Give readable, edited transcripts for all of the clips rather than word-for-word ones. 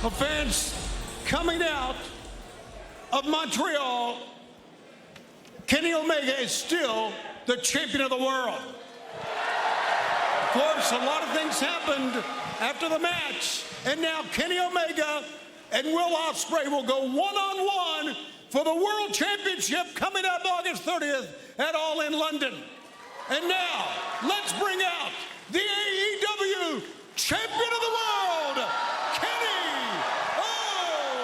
Well, fans, coming out of Montreal, Kenny Omega is still the champion of the world. Of course, a lot of things happened after the match, and now Kenny Omega and Will Ospreay will go one-on-one for the World Championship coming up August 30th at All In London. And now, let's bring out the AEW Champion of the World, Kenny Omega!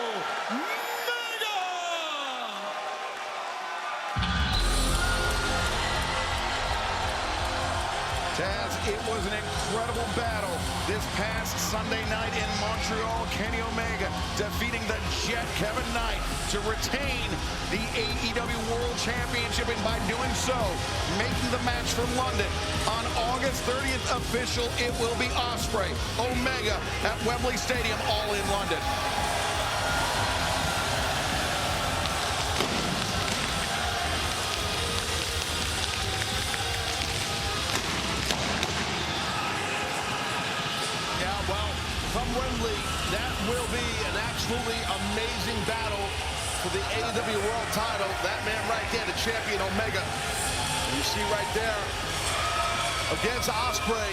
Taz, it was an incredible battle this past Sunday night in Montreal. Kenny Omega defeating the Jet Kevin Knight to retain the AEW World Championship, and by doing so, making the match for London on August 30th official. It will be Ospreay, Omega at Wembley Stadium, All In London. From Wembley, that will be an absolutely amazing battle for the AEW World title. That man right there, the champion Omega. And you see right there, against Ospreay.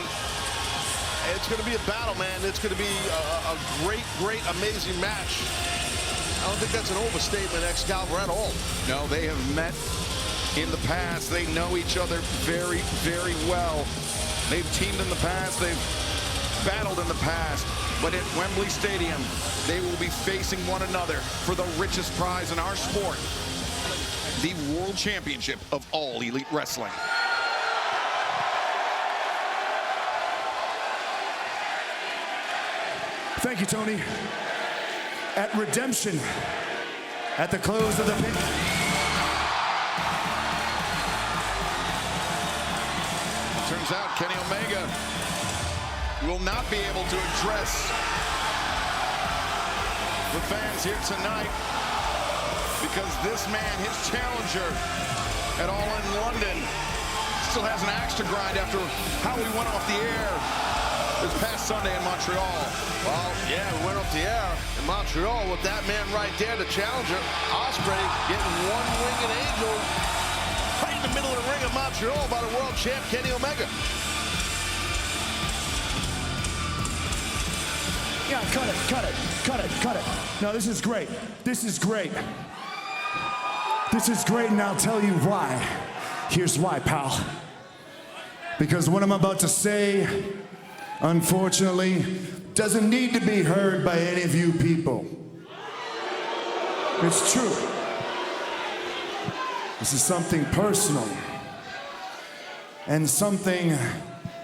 It's going to be a battle, man. It's going to be a great, amazing match. I don't think that's an overstatement, Excalibur, at all. No, they have met in the past. They know each other very, very well. They've teamed in the past. They've battled in the past. But at Wembley Stadium, they will be facing one another for the richest prize in our sport, the World Championship of All Elite Wrestling. Thank you, Tony. At Redemption, at the close of the pit. Turns out Kenny Omega will not be able to address the fans here tonight because this man, his challenger at All In London, still has an axe to grind after how we went off the air this past Sunday in Montreal. Well, yeah, we went off the air in Montreal with that man right there, the challenger, Ospreay, getting one-winged angel right in the middle of the ring of Montreal by the world champ, Kenny Omega. Yeah, cut it. No, this is great. This is great. This is great, and I'll tell you why. Here's why, pal. Because what I'm about to say, unfortunately, doesn't need to be heard by any of you people. It's true. This is something personal, and something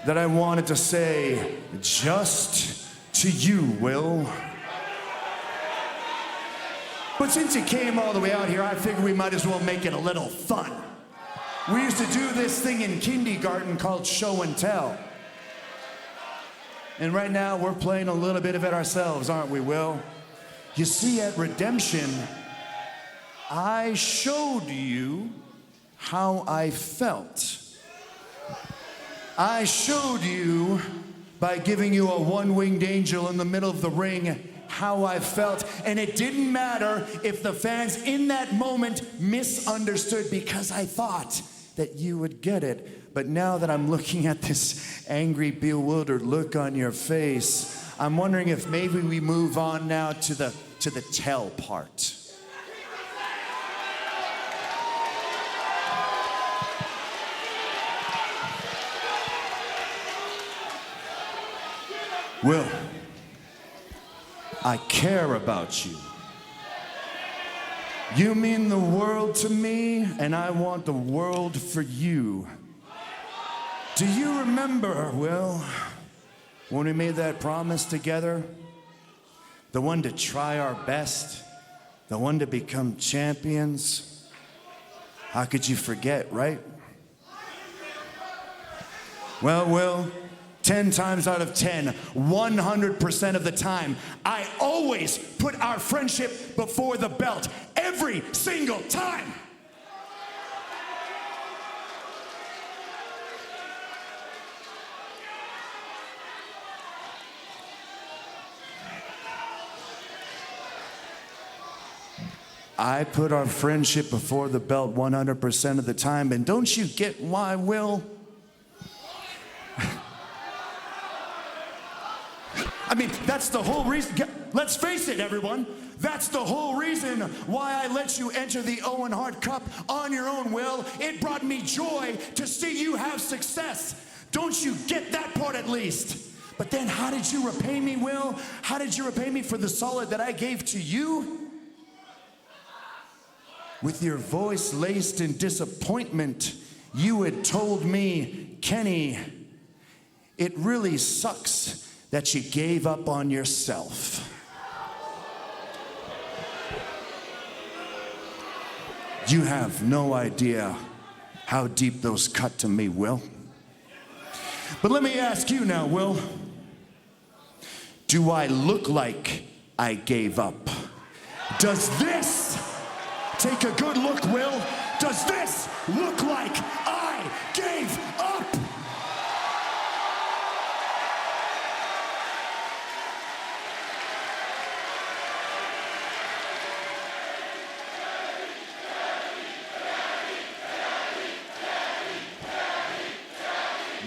that I wanted to say just to you, Will. But since you came all the way out here, I figured we might as well make it a little fun. We used to do this thing in kindergarten called show and tell. And right now, we're playing a little bit of it ourselves, aren't we, Will? You see, at Redemption, I showed you how I felt. I showed you, by giving you a one-winged angel in the middle of the ring, how I felt. And it didn't matter if the fans in that moment misunderstood, because I thought that you would get it. But now that I'm looking at this angry, bewildered look on your face, I'm wondering if maybe we move on now to the tell part. Will, I care about you. You mean the world to me, and I want the world for you. Do you remember, Will, when we made that promise together? The one to try our best, the one to become champions. How could you forget, right? Well, Will, 10 times out of 10, 100% of the time, I always put our friendship before the belt. Every single time. I put our friendship before the belt 100% of the time, and don't you get why, Will? I mean, that's the whole reason. Let's face it, everyone. That's the whole reason why I let you enter the Owen Hart Cup on your own, Will. It brought me joy to see you have success. Don't you get that part at least? But then how did you repay me, Will? How did you repay me for the solid that I gave to you? With your voice laced in disappointment, you had told me, Kenny, it really sucks that you gave up on yourself. You have no idea how deep those cut to me, Will. But let me ask you now, Will. Do I look like I gave up? Does this, take a good look, Will, does this look like I gave up?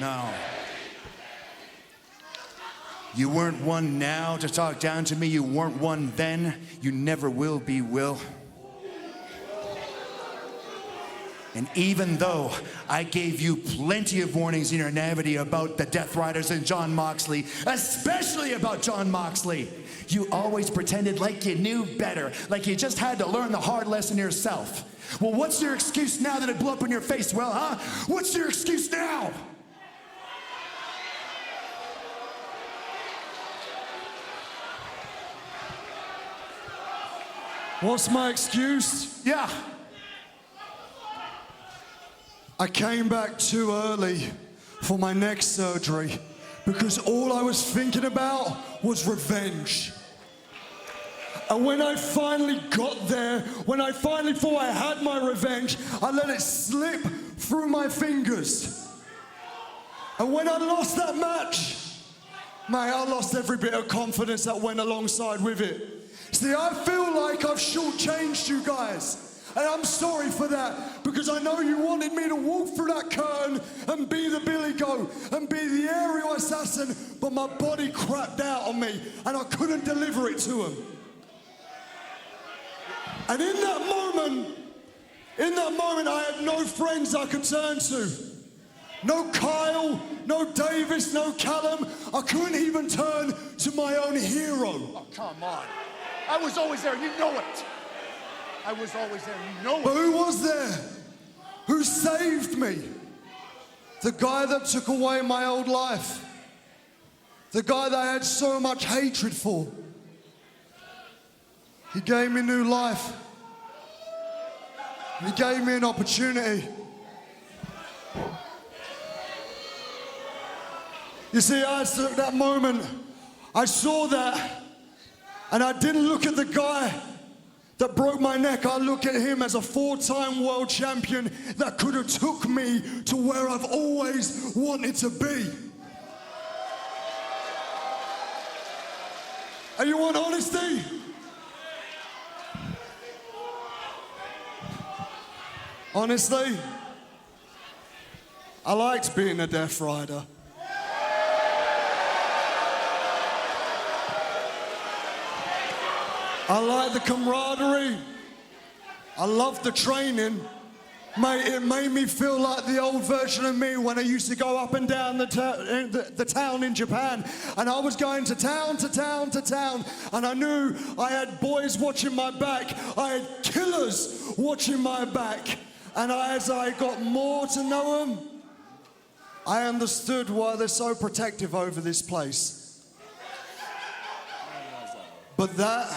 No. You weren't one now to talk down to me. You weren't one then. You never will be, Will. And even though I gave you plenty of warnings in your naivety about the Death Riders and Jon Moxley, especially about Jon Moxley, you always pretended like you knew better, like you just had to learn the hard lesson yourself. Well, what's your excuse now that it blew up in your face, Will, huh? What's your excuse now? What's my excuse? Yeah. I came back too early for my neck surgery because all I was thinking about was revenge. And when I finally got there, when I finally thought I had my revenge, I let it slip through my fingers. And when I lost that match, mate, I lost every bit of confidence that went alongside with it. See, I feel like I've shortchanged you guys, and I'm sorry for that, because I know you wanted me to walk through that curtain and be the Billy Goat and be the aerial assassin, but my body crapped out on me, and I couldn't deliver it to him. And in that moment, I had no friends I could turn to. No Kyle, no Davis, no Callum. I couldn't even turn to my own hero. Oh, come on. I was always there, you know it. I was always there, you know it. But who was there? Who saved me? The guy that took away my old life. The guy that I had so much hatred for. He gave me new life. He gave me an opportunity. You see, at that moment, I saw that, and I didn't look at the guy that broke my neck. I look at him as a 4-time world champion that could have took me to where I've always wanted to be. And you want honesty? Honestly, I liked being a Death Rider. I like the camaraderie. I love the training. Mate, it made me feel like the old version of me when I used to go up and down the town in Japan. And I was going to town to town to town. And I knew I had boys watching my back. I had killers watching my back. And as I got more to know them, I understood why they're so protective over this place. But that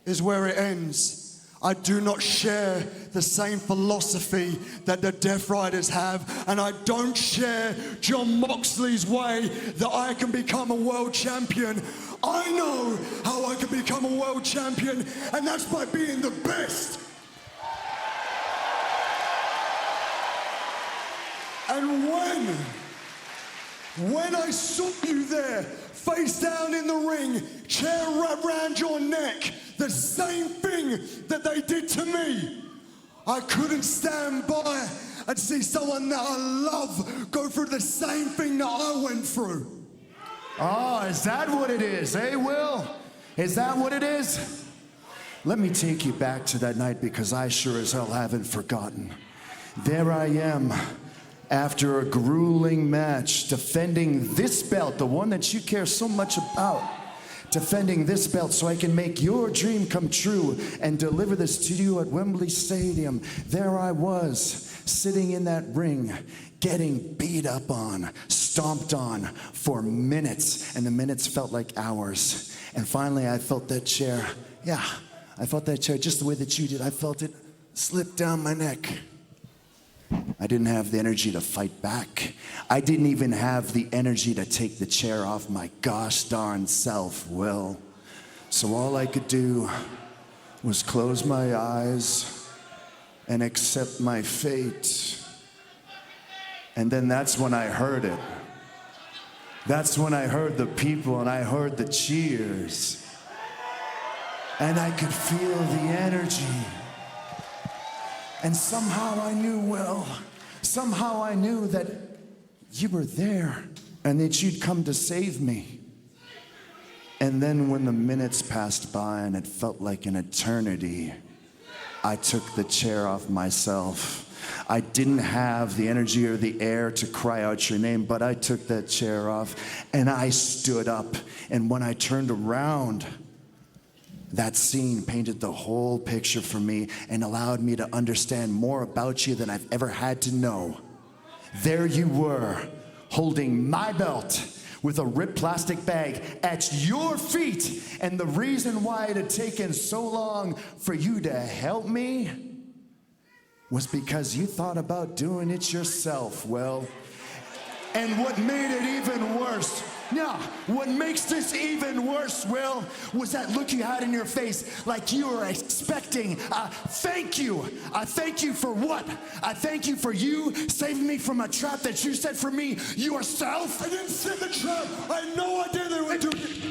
is where it ends. I do not share the same philosophy that the Death Riders have, and I don't share Jon Moxley's way that I can become a world champion. I know how I can become a world champion, and that's by being the best. And when I saw you there face down in the ring, chair wrapped around your neck, the same thing that they did to me. I couldn't stand by and see someone that I love go through the same thing that I went through. Oh, is that what it is, eh, Will? Is that what it is? Let me take you back to that night because I sure as hell haven't forgotten. There I am, after a grueling match, defending this belt, the one that you care so much about. Defending this belt so I can make your dream come true and deliver this to you at Wembley Stadium. There I was, sitting in that ring, getting beat up on, stomped on for minutes, and the minutes felt like hours. And finally I felt that chair, I felt that chair just the way that you did. I felt it slip down my neck. I didn't have the energy to fight back. I didn't even have the energy to take the chair off my gosh darn self, Will. So all I could do was close my eyes and accept my fate. And then that's when I heard it. That's when I heard the people and I heard the cheers. And I could feel the energy. And somehow I knew, Will, somehow I knew that you were there and that you'd come to save me. And then when the minutes passed by and it felt like an eternity, I took the chair off myself. I didn't have the energy or the air to cry out your name, but I took that chair off and I stood up. And when I turned around, that scene painted the whole picture for me and allowed me to understand more about you than I've ever had to know. There you were, holding my belt with a ripped plastic bag at your feet. And the reason why it had taken so long for you to help me was because you thought about doing it yourself, Will. And what made it even worse, what makes this even worse, Will, was that look you had in your face like you were expecting a thank you. A thank you for what? A thank you for you saving me from a trap that you set for me yourself? I didn't set the trap. I had no idea they were doing it.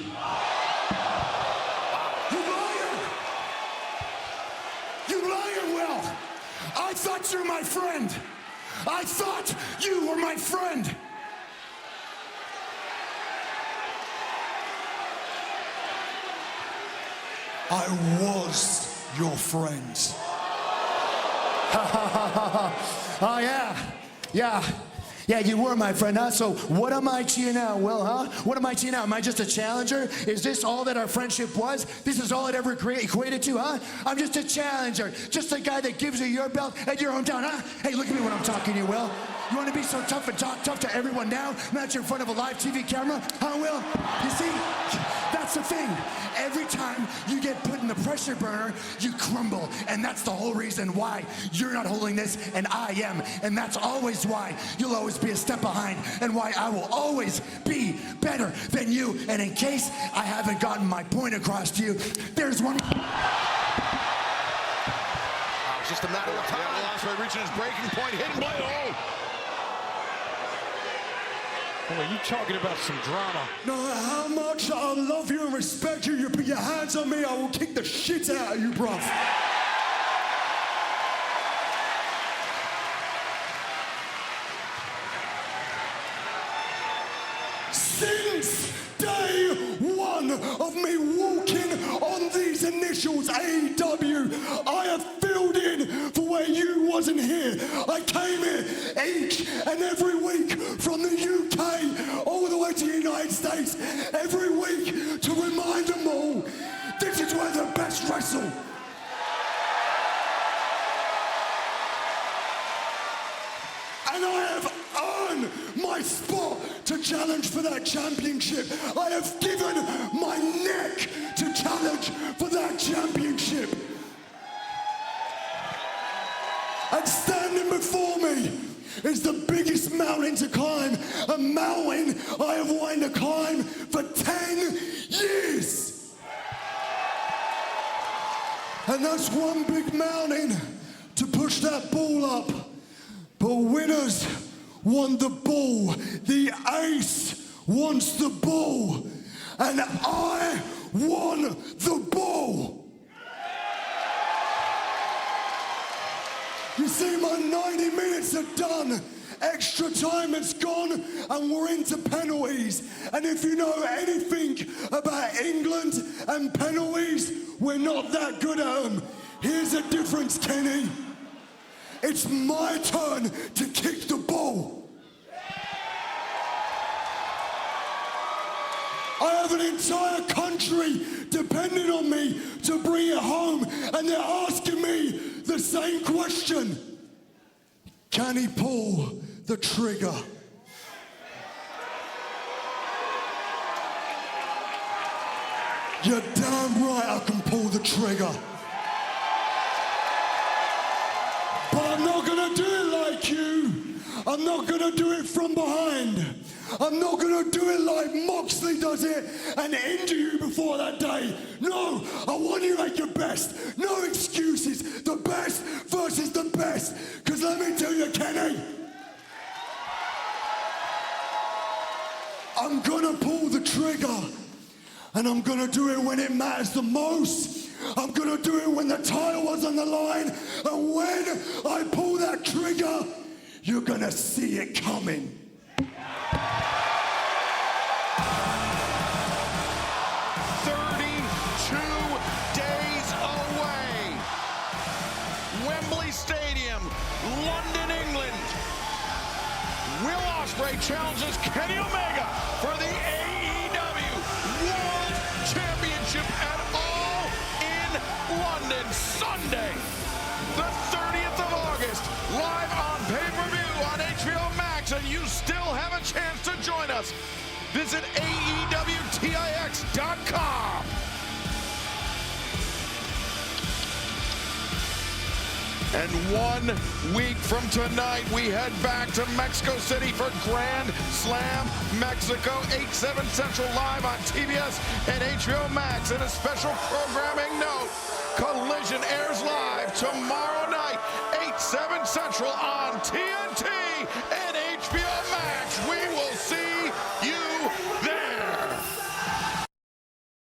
You liar, Will. I thought you were my friend. I thought you were my friend. I was your friend. Oh, yeah, you were my friend, huh? So what am I to you now, Will, huh? What am I to you now? Am I just a challenger? Is this all that our friendship was? This is all it ever equated to, huh? I'm just a challenger, just a guy that gives you your belt at your hometown, huh? Hey, look at me when I'm talking to you, Will. You want to be so tough and talk tough to everyone now, not in front of a live TV camera, huh, Will? You see, that's the thing. Every time you get put in the pressure burner, you crumble, and that's the whole reason why you're not holding this, and I am, and that's always why you'll always be a step behind, and why I will always be better than you. And in case I haven't gotten my point across to you, there's one. It's just a matter of time. Ospreay reaching his breaking point, hidden by Well, are you talking about some drama? No matter how much I love you and respect you, you put your hands on me, I will kick the shit out of you, bruv. Since day one of me walking on these initials, AEW, I have filled in for where you wasn't here. I came here each and every week from the UK all the way to the United States, every week to remind them all, this is where the best wrestle. And I have earned my spot to challenge for that championship. I have given my neck to challenge for that championship. And standing before me is the biggest mountain to climb, a mountain I have wanted to climb for 10 years. And that's one big mountain to push that ball up. But winners want the ball. The ace wants the ball. and I won the ball. You see, my 90 minutes are done. Extra time has gone, and we're into penalties. And if you know anything about England and penalties, we're not that good at them. Here's the difference, Kenny. It's my turn to kick the ball. I have an entire country depending on me to bring it home, and they're asking me the same question. Can he pull the trigger? You're damn right I can pull the trigger. But I'm not gonna do it like you. I'm not gonna do it from behind. I'm not gonna do it like Moxley does it and injure you before that day. No, I want you at your best. No excuses. The best versus the best. Because let me tell you, Kenny, I'm gonna pull the trigger. And I'm gonna do it when it matters the most. I'm gonna do it when the title was on the line. And when I pull that trigger, you're gonna see it coming. 32 days away. Wembley Stadium, London, England. Will Ospreay challenges Kenny Omega for the AEW World Championship at All in London, Sunday, the 30th of August, live on pay-per-view on HBO Max, and you still have a chance to join us. Visit AEWTIX.com. And 1 week from tonight, we head back to Mexico City for Grand Slam Mexico, 8/7 Central, live on TBS and HBO Max. And a special programming note, Collision airs live tomorrow night, 8/7 Central on TBS.